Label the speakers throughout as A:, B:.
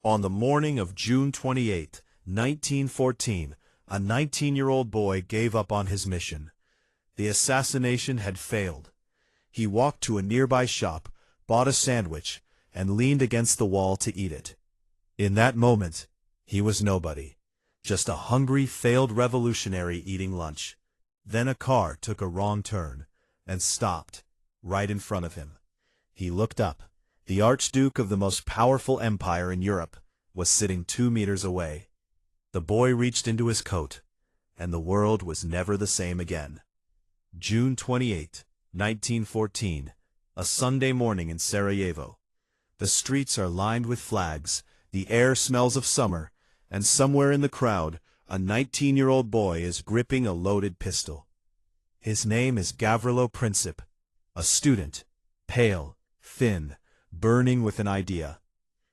A: On the morning of June 28, 1914, a 19-year-old boy gave up on his mission. The assassination had failed. He walked to a nearby shop, bought a sandwich, and leaned against the wall to eat it. In that moment, he was nobody. Just a hungry, failed revolutionary eating lunch. Then a car took a wrong turn and stopped right in front of him. He looked up. The Archduke of the most powerful empire in Europe was sitting 2 meters away. The boy reached into his coat, and the world was never the same again. June 28, 1914, a Sunday morning in Sarajevo. The streets are lined with flags, the air smells of summer, and somewhere in the crowd, a 19-year-old boy is gripping a loaded pistol. His name is Gavrilo Princip, a student, pale, thin, burning with an idea.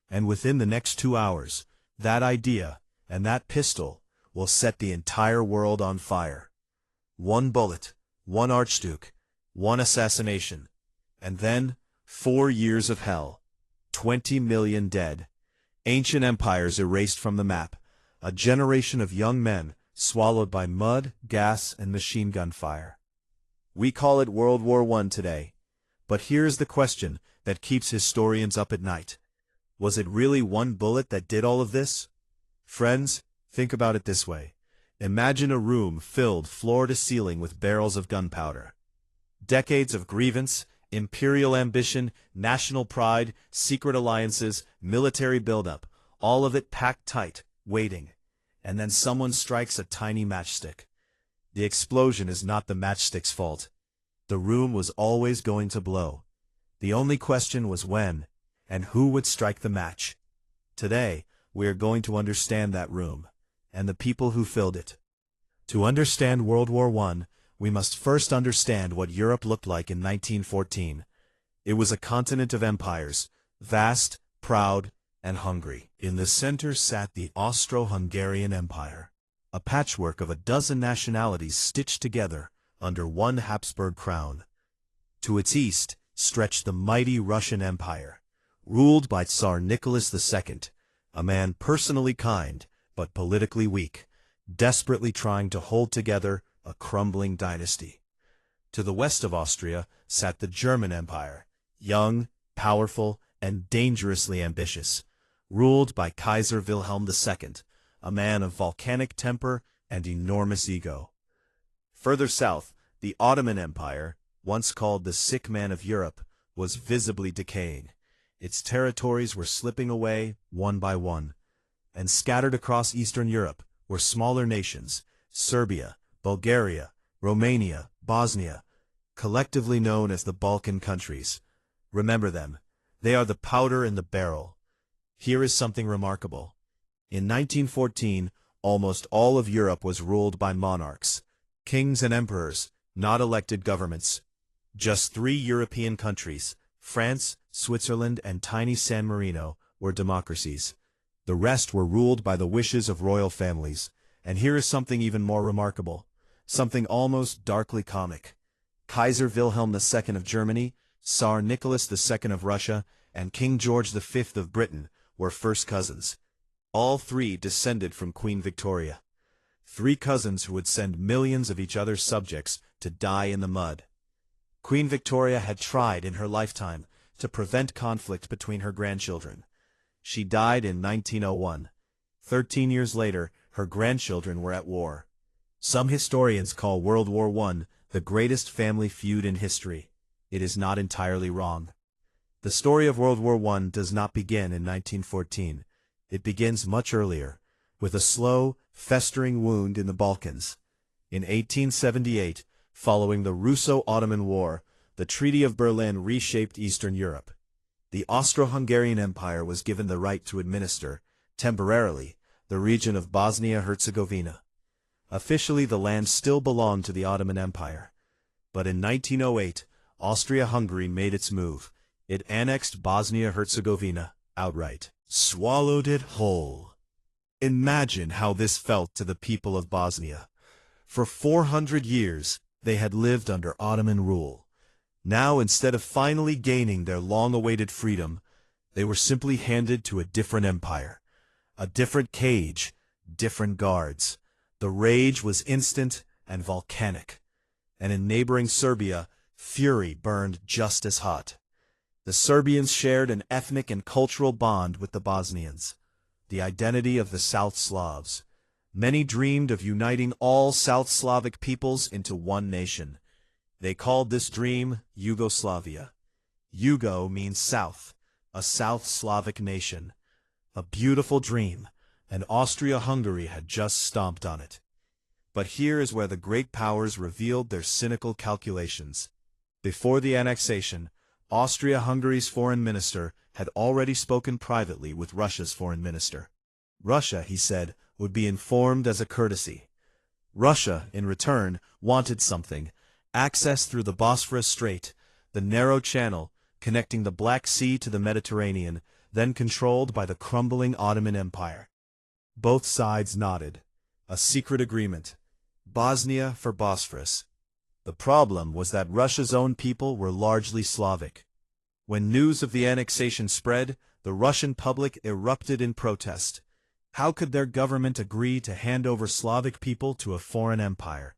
A: And within the next 2 hours, that idea and that pistol will set the entire world on fire. One bullet, one archduke, one assassination, and then 4 years of hell, 20 million dead, ancient empires erased from the map, a generation of young men swallowed by mud, gas, and machine gun fire. We call it World War I today, but here's the question that keeps historians up at night. Was it really one bullet that did all of this? Friends, think about it this way. Imagine a room filled floor to ceiling with barrels of gunpowder. Decades of grievance, imperial ambition, national pride, secret alliances, military buildup, all of it packed tight, waiting. And then someone strikes a tiny matchstick. The explosion is not the matchstick's fault. The room was always going to blow. The only question was when, and who would strike the match. Today, we are going to understand that room, and the people who filled it. To understand World War I, we must first understand what Europe looked like in 1914. It was a continent of empires, vast, proud, and hungry. In the center sat the Austro-Hungarian Empire, a patchwork of a dozen nationalities stitched together under one Habsburg crown. To its east stretched the mighty Russian Empire, ruled by Tsar Nicholas II, a man personally kind but politically weak, desperately trying to hold together a crumbling dynasty. To the west of Austria sat the German Empire, young, powerful, and dangerously ambitious, ruled by Kaiser Wilhelm II, a man of volcanic temper and enormous ego. Further south, the Ottoman Empire, once called the sick man of Europe, was visibly decaying. Its territories were slipping away one by one, and scattered across Eastern Europe were smaller nations, Serbia, Bulgaria, Romania, Bosnia, collectively known as the Balkan countries. Remember them. They are the powder in the barrel. Here is something remarkable. In 1914, almost all of Europe was ruled by monarchs, kings and emperors, not elected governments. Just 3 European countries, France, Switzerland, and tiny San Marino, were democracies. The rest were ruled by the wishes of royal families. And here is something even more remarkable, something almost darkly comic. Kaiser Wilhelm II of Germany, Tsar Nicholas II of Russia, and King George V of Britain were first cousins. All 3 descended from Queen Victoria. 3 cousins who would send millions of each other's subjects to die in the mud. Queen Victoria had tried in her lifetime to prevent conflict between her grandchildren. She died in 1901. 13 years later, her grandchildren were at war. Some historians call World War I the greatest family feud in history. It is not entirely wrong. The story of World War I does not begin in 1914. It begins much earlier, with a slow, festering wound in the Balkans. In 1878, following the Russo-Ottoman War, the Treaty of Berlin reshaped Eastern Europe. The Austro-Hungarian Empire was given the right to administer, temporarily, the region of Bosnia-Herzegovina. Officially, the land still belonged to the Ottoman Empire. But in 1908, Austria-Hungary made its move. It annexed Bosnia-Herzegovina outright, swallowed it whole. Imagine how this felt to the people of Bosnia. For 400 years, they had lived under Ottoman rule. Now, instead of finally gaining their long-awaited freedom, They were simply handed to a different empire. A different cage, different guards. The rage was instant and volcanic. And in neighboring Serbia, fury burned just as hot. The Serbians shared an ethnic and cultural bond with the Bosnians, the identity of the South Slavs. Many dreamed of uniting all South Slavic peoples into one nation. They called this dream Yugoslavia. Yugo means South, a South Slavic nation. A beautiful dream, and Austria-Hungary had just stomped on it. But here is where the great powers revealed their cynical calculations. Before the annexation, Austria-Hungary's foreign minister had already spoken privately with Russia's foreign minister. Russia, he said, would be informed as a courtesy. Russia, in return, wanted something: access through the Bosphorus Strait, the narrow channel connecting the Black Sea to the Mediterranean, then controlled by the crumbling Ottoman Empire. Both sides nodded. A secret agreement. Bosnia for Bosphorus. The problem was that Russia's own people were largely Slavic. When news of the annexation spread, the Russian public erupted in protest. How could their government agree to hand over Slavic people to a foreign empire?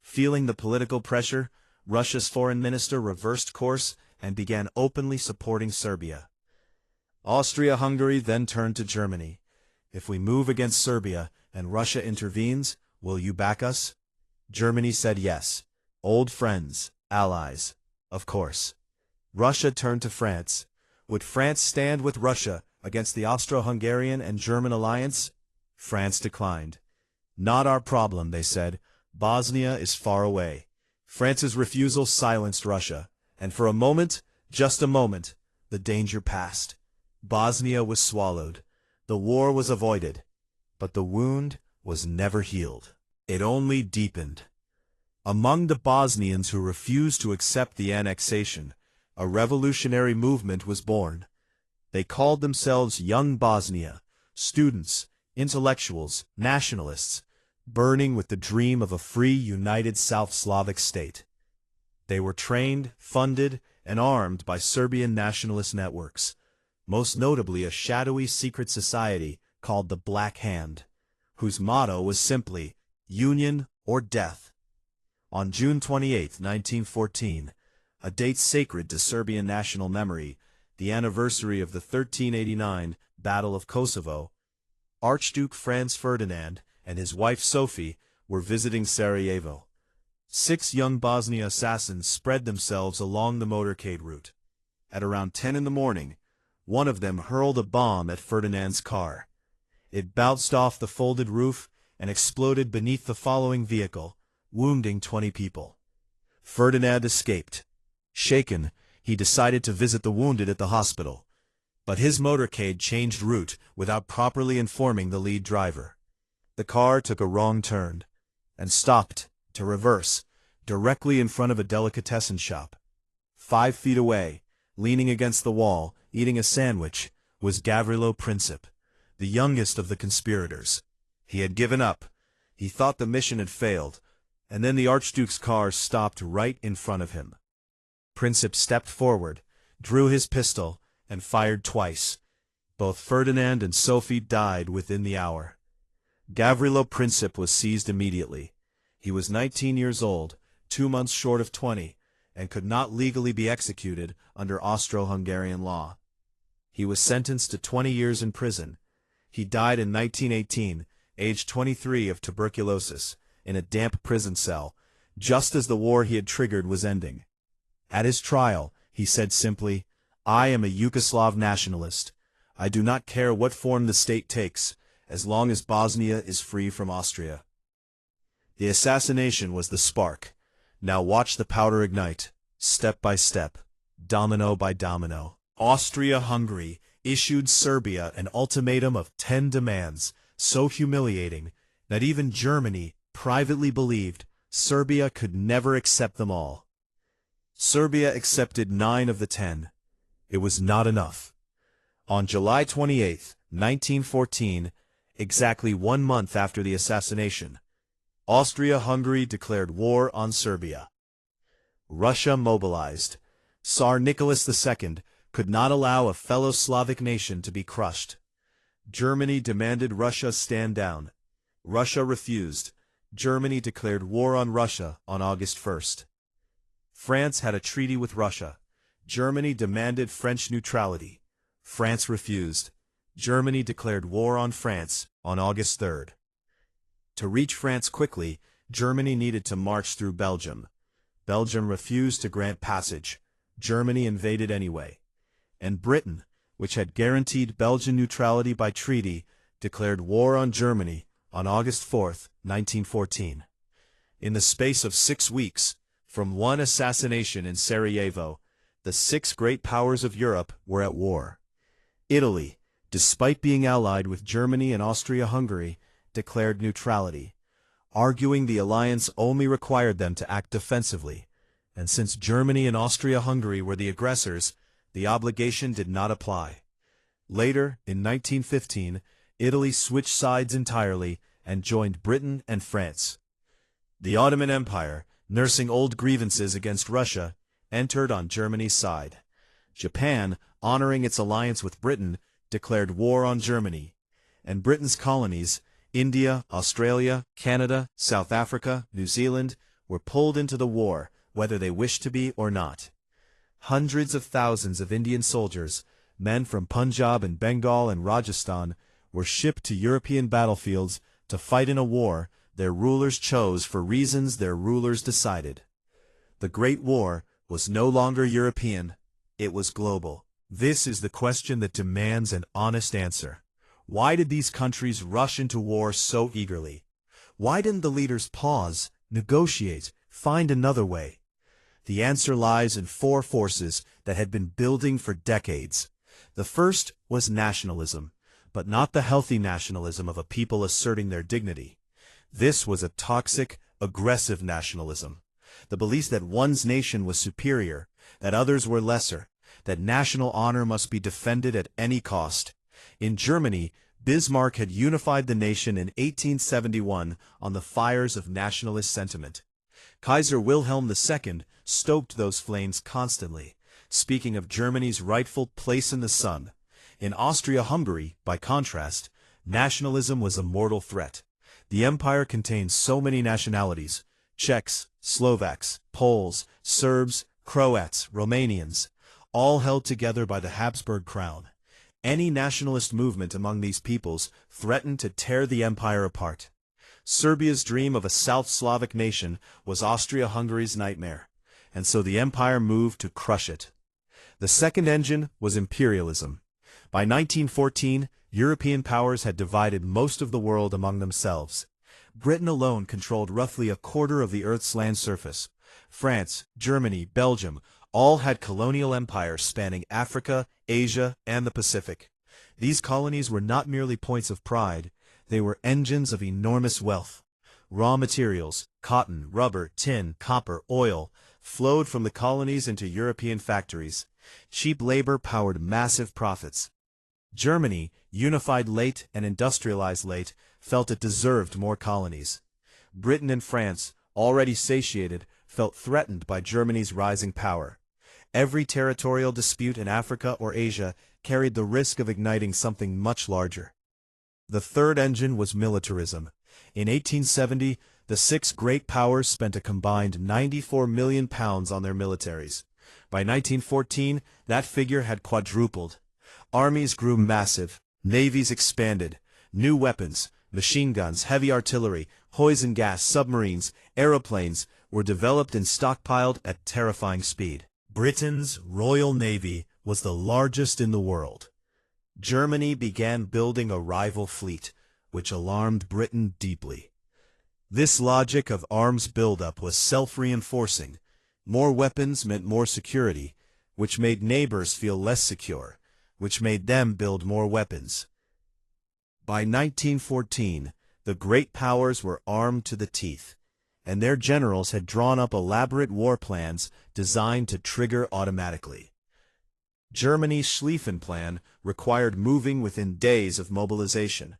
A: Feeling the political pressure, Russia's foreign minister reversed course and began openly supporting Serbia. Austria-Hungary then turned to Germany. If we move against Serbia and Russia intervenes, will you back us? Germany said yes. Old friends, allies, of course. Russia turned to France. Would France stand with Russia against the Austro-Hungarian and German alliance? France declined. Not our problem, they said. Bosnia is far away. France's refusal silenced Russia, and for a moment, just a moment, the danger passed. Bosnia was swallowed. The war was avoided. But the wound was never healed. It only deepened. Among the Bosnians who refused to accept the annexation, a revolutionary movement was born. They called themselves Young Bosnia, students, intellectuals, nationalists, burning with the dream of a free, united South Slavic state. They were trained, funded, and armed by Serbian nationalist networks, most notably a shadowy secret society called the Black Hand, whose motto was simply, Union or Death. On June 28, 1914, a date sacred to Serbian national memory, the anniversary of the 1389 Battle of Kosovo, Archduke Franz Ferdinand and his wife Sophie were visiting Sarajevo. 6 young Bosnia assassins spread themselves along the motorcade route. At around 10 in the morning, one of them hurled a bomb at Ferdinand's car. It bounced off the folded roof and exploded beneath the following vehicle, wounding 20 people. Ferdinand escaped. Shaken, he decided to visit the wounded at the hospital. But his motorcade changed route without properly informing the lead driver. The car took a wrong turn and stopped to reverse directly in front of a delicatessen shop. 5 feet away, leaning against the wall, eating a sandwich, was Gavrilo Princip, the youngest of the conspirators. He had given up. He thought the mission had failed, and then the Archduke's car stopped right in front of him. Princip stepped forward, drew his pistol, and fired twice. Both Ferdinand and Sophie died within the hour. Gavrilo Princip was seized immediately. He was 19 years old, 2 months short of 20, and could not legally be executed under Austro-Hungarian law. He was sentenced to 20 years in prison. He died in 1918, aged 23, of tuberculosis, in a damp prison cell, just as the war he had triggered was ending. At his trial, he said simply, "I am a Yugoslav nationalist. I do not care what form the state takes, as long as Bosnia is free from Austria." The assassination was the spark. Now watch the powder ignite, step by step, domino by domino. Austria-Hungary issued Serbia an ultimatum of 10 demands, so humiliating that even Germany privately believed Serbia could never accept them all. Serbia accepted 9 of the 10. It was not enough. On July 28, 1914, exactly 1 month after the assassination, Austria-Hungary declared war on Serbia. Russia mobilized. Tsar Nicholas II could not allow a fellow Slavic nation to be crushed. Germany demanded Russia stand down. Russia refused. Germany declared war on Russia on August 1st. France had a treaty with Russia. Germany demanded French neutrality. France refused. Germany declared war on France on August 3rd. To reach France quickly, Germany needed to march through Belgium. Belgium refused to grant passage. Germany invaded anyway. And Britain, which had guaranteed Belgian neutrality by treaty, declared war on Germany on August 4, 1914. In the space of 6 weeks, from one assassination in Sarajevo, the 6 great powers of Europe were at war. Italy, despite being allied with Germany and Austria-Hungary, declared neutrality, arguing the alliance only required them to act defensively, and since Germany and Austria-Hungary were the aggressors, the obligation did not apply. Later, in 1915, Italy switched sides entirely and joined Britain and France. The Ottoman Empire, nursing old grievances against Russia, entered on Germany's side. Japan, honoring its alliance with Britain, declared war on Germany, and Britain's colonies, India, Australia, Canada, South Africa, New Zealand, were pulled into the war, whether they wished to be or not. Hundreds of thousands of Indian soldiers, men from Punjab and Bengal and Rajasthan, were shipped to European battlefields to fight in a war their rulers chose for reasons their rulers decided. The Great War was no longer European, it was global. This is the question that demands an honest answer. Why did these countries rush into war so eagerly? Why didn't the leaders pause, negotiate, find another way? The answer lies in 4 forces that had been building for decades. The first was nationalism, but not the healthy nationalism of a people asserting their dignity. This was a toxic, aggressive nationalism. The belief that one's nation was superior, that others were lesser, that national honor must be defended at any cost. In Germany, Bismarck had unified the nation in 1871 on the fires of nationalist sentiment. Kaiser Wilhelm II stoked those flames constantly, speaking of Germany's rightful place in the sun. In Austria-Hungary, by contrast, nationalism was a mortal threat. The empire contained so many nationalities: Czechs, Slovaks, Poles, Serbs, Croats, Romanians, all held together by the Habsburg crown. Any nationalist movement among these peoples threatened to tear the empire apart. Serbia's dream of a South Slavic nation was Austria-Hungary's nightmare, and so the empire moved to crush it. The second engine was imperialism. By 1914, European powers had divided most of the world among themselves. Britain alone controlled roughly a quarter of the Earth's land surface. France, Germany, Belgium, all had colonial empires spanning Africa, Asia, and the Pacific. These colonies were not merely points of pride, they were engines of enormous wealth. Raw materials, cotton, rubber, tin, copper, oil, flowed from the colonies into European factories. Cheap labor powered massive profits. Germany, unified late and industrialized late, felt it deserved more colonies. Britain and France, already satiated, felt threatened by Germany's rising power. Every territorial dispute in Africa or Asia carried the risk of igniting something much larger. The third engine was militarism. In 1870, the 6 great powers spent a combined £94 million on their militaries. By 1914, that figure had quadrupled. Armies grew massive, navies expanded, new weapons, machine guns, heavy artillery, poison gas, submarines, aeroplanes were developed and stockpiled at terrifying speed. Britain's Royal Navy was the largest in the world. Germany began building a rival fleet, which alarmed Britain deeply. This logic of arms buildup was self-reinforcing. More weapons meant more security, which made neighbors feel less secure, which made them build more weapons. By 1914, the great powers were armed to the teeth, and their generals had drawn up elaborate war plans designed to trigger automatically. Germany's Schlieffen Plan required moving within days of mobilization.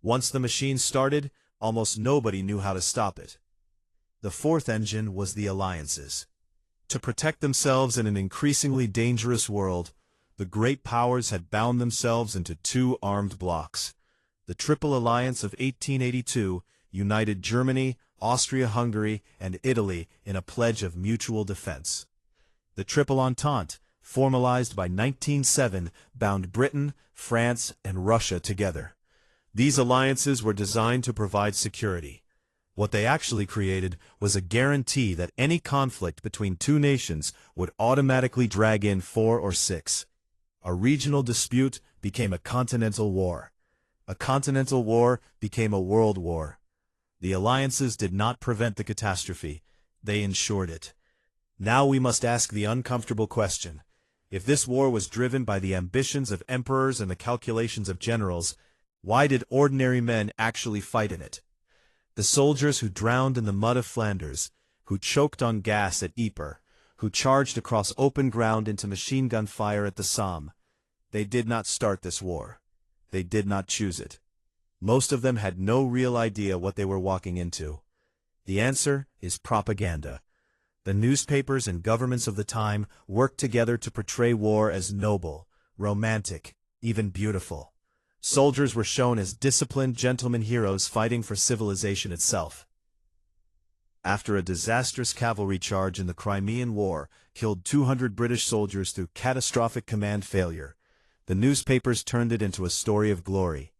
A: Once the machine started, almost nobody knew how to stop it. The fourth engine was the alliances. To protect themselves in an increasingly dangerous world, The great powers had bound themselves into two armed blocs. The Triple Alliance of 1882 united Germany, Austria-Hungary, and Italy in a pledge of mutual defense. The Triple Entente, formalized by 1907, bound Britain, France, and Russia together. These alliances were designed to provide security. What they actually created was a guarantee that any conflict between two nations would automatically drag in 4 or 6. A regional dispute became a continental war. A continental war became a world war. The alliances did not prevent the catastrophe, they ensured it. Now we must ask the uncomfortable question. If this war was driven by the ambitions of emperors and the calculations of generals, why did ordinary men actually fight in it? The soldiers who drowned in the mud of Flanders, who choked on gas at Ypres, who charged across open ground into machine gun fire at the Somme, they did not start this war. They did not choose it. Most of them had no real idea what they were walking into. The answer is propaganda. The newspapers and governments of the time worked together to portray war as noble, romantic, even beautiful. Soldiers were shown as disciplined gentleman heroes fighting for civilization itself. After a disastrous cavalry charge in the Crimean War killed 200 British soldiers through catastrophic command failure, the newspapers turned it into a story of glory.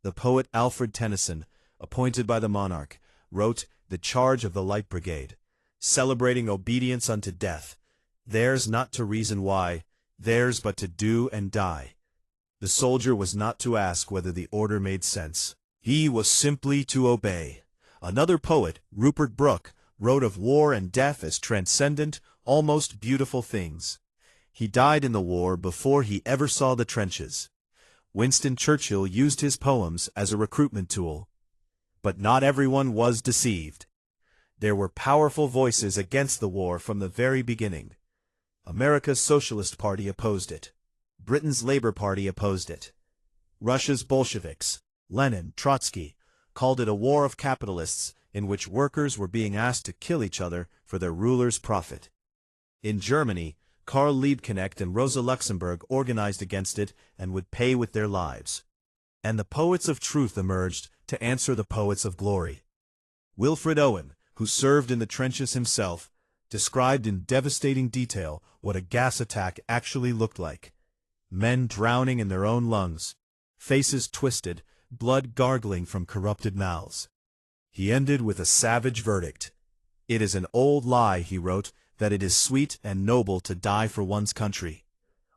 A: The poet Alfred Tennyson, appointed by the monarch, wrote The Charge of the Light Brigade, celebrating obedience unto death, theirs not to reason why, theirs but to do and die. The soldier was not to ask whether the order made sense. He was simply to obey. Another poet, Rupert Brooke, wrote of war and death as transcendent, almost beautiful things. He died in the war before he ever saw the trenches. Winston Churchill used his poems as a recruitment tool. But not everyone was deceived. There were powerful voices against the war from the very beginning. America's Socialist Party opposed it. Britain's Labour Party opposed it. Russia's Bolsheviks, Lenin, Trotsky, called it a war of capitalists in which workers were being asked to kill each other for their ruler's profit. In Germany, Karl Liebknecht and Rosa Luxemburg organized against it and would pay with their lives. And the poets of truth emerged to answer the poets of glory. Wilfred Owen, who served in the trenches himself, described in devastating detail what a gas attack actually looked like. Men drowning in their own lungs, faces twisted, blood gargling from corrupted mouths. He ended with a savage verdict. It is an old lie, he wrote, that it is sweet and noble to die for one's country.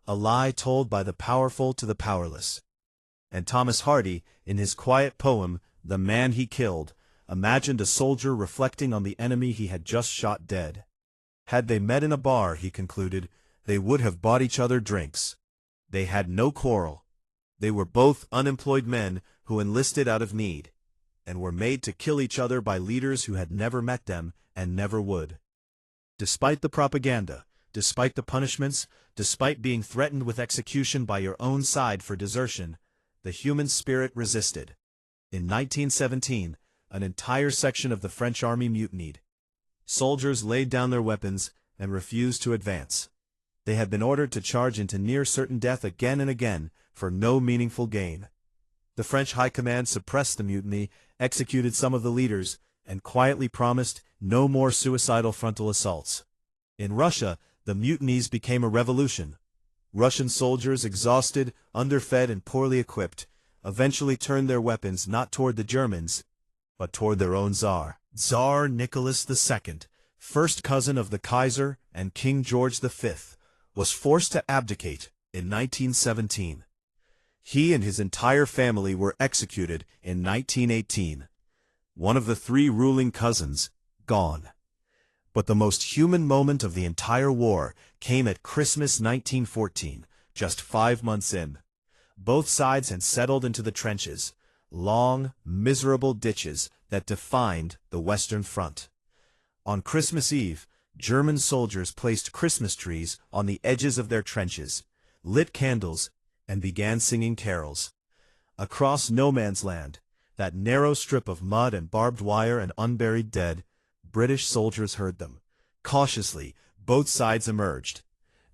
A: A lie told by the powerful to the powerless. And Thomas Hardy, in his quiet poem, The Man He Killed, imagined a soldier reflecting on the enemy he had just shot dead. Had they met in a bar, he concluded, they would have bought each other drinks. They had no quarrel. They were both unemployed men who enlisted out of need, and were made to kill each other by leaders who had never met them and never would. Despite the propaganda, despite the punishments, despite being threatened with execution by your own side for desertion, the human spirit resisted. In 1917, an entire section of the French army mutinied. Soldiers laid down their weapons and refused to advance. They had been ordered to charge into near certain death again and again for no meaningful gain. The French High Command suppressed the mutiny, executed some of the leaders, and quietly promised no more suicidal frontal assaults. In Russia, the mutinies became a revolution. Russian soldiers, exhausted, underfed, and poorly equipped, eventually turned their weapons not toward the Germans, but toward their own Tsar. Tsar Nicholas II, first cousin of the Kaiser and King George V, was forced to abdicate in 1917. He and his entire family were executed in 1918. One of the 3 ruling cousins, gone. But the most human moment of the entire war came at Christmas 1914, just 5 months in. Both sides had settled into the trenches, long, miserable ditches that defined the Western Front. On Christmas Eve, German soldiers placed Christmas trees on the edges of their trenches, lit candles, and began singing carols. Across no man's land, that narrow strip of mud and barbed wire and unburied dead, British soldiers heard them. Cautiously, both sides emerged.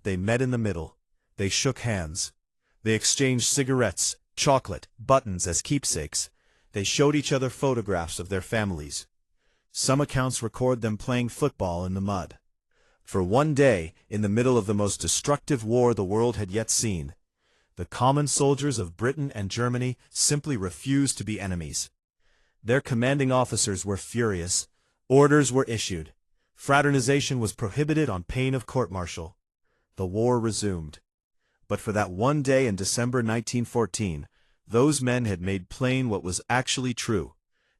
A: They met in the middle. They shook hands. They exchanged cigarettes, chocolate, buttons as keepsakes. They showed each other photographs of their families. Some accounts record them playing football in the mud. For one day, in the middle of the most destructive war the world had yet seen, the common soldiers of Britain and Germany simply refused to be enemies. Their commanding officers were furious. Orders were issued. Fraternization was prohibited on pain of court-martial. The war resumed. But for that one day in December 1914, those men had made plain what was actually true,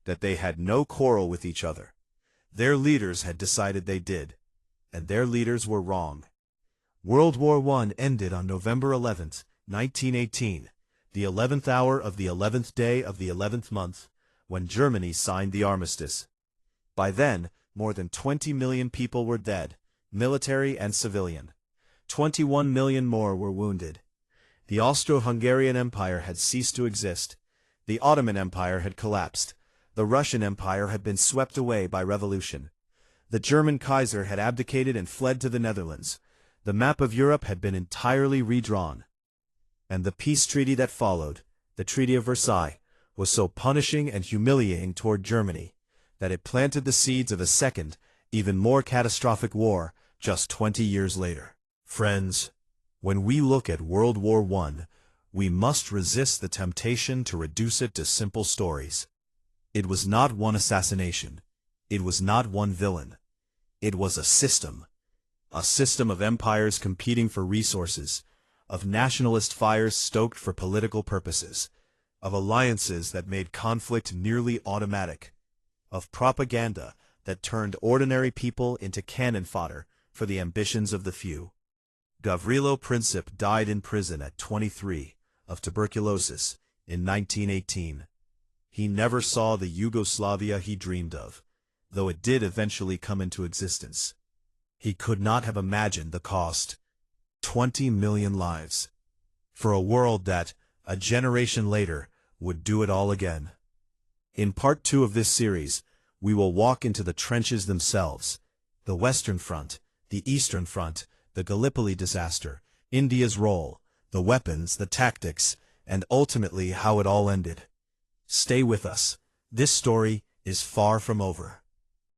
A: that they had no quarrel with each other. Their leaders had decided they did, and their leaders were wrong. World War I ended on November 11, 1918, the 11th hour of the 11th day of the 11th month, when Germany signed the armistice. By then, more than 20 million people were dead, military and civilian. 21 million more were wounded. The Austro-Hungarian Empire had ceased to exist. The Ottoman Empire had collapsed. The Russian Empire had been swept away by revolution. The German Kaiser had abdicated and fled to the Netherlands. The map of Europe had been entirely redrawn. And the peace treaty that followed, the Treaty of Versailles, was so punishing and humiliating toward Germany that it planted the seeds of a second, even more catastrophic war just 20 years later. Friends, when we look at World War I, we must resist the temptation to reduce it to simple stories. It was not one assassination. It was not one villain. It was a system of empires competing for resources, of nationalist fires stoked for political purposes, of alliances that made conflict nearly automatic, of propaganda that turned ordinary people into cannon fodder for the ambitions of the few. Gavrilo Princip died in prison at 23 of tuberculosis in 1918. He never saw the Yugoslavia he dreamed of, though it did eventually come into existence. He could not have imagined the cost. 20 million lives. For a world that, a generation later, would do it all again. In part 2 of this series, we will walk into the trenches themselves, the Western Front, the Eastern Front, the Gallipoli disaster, India's role, the weapons, the tactics, and ultimately how it all ended. Stay with us. This story is far from over.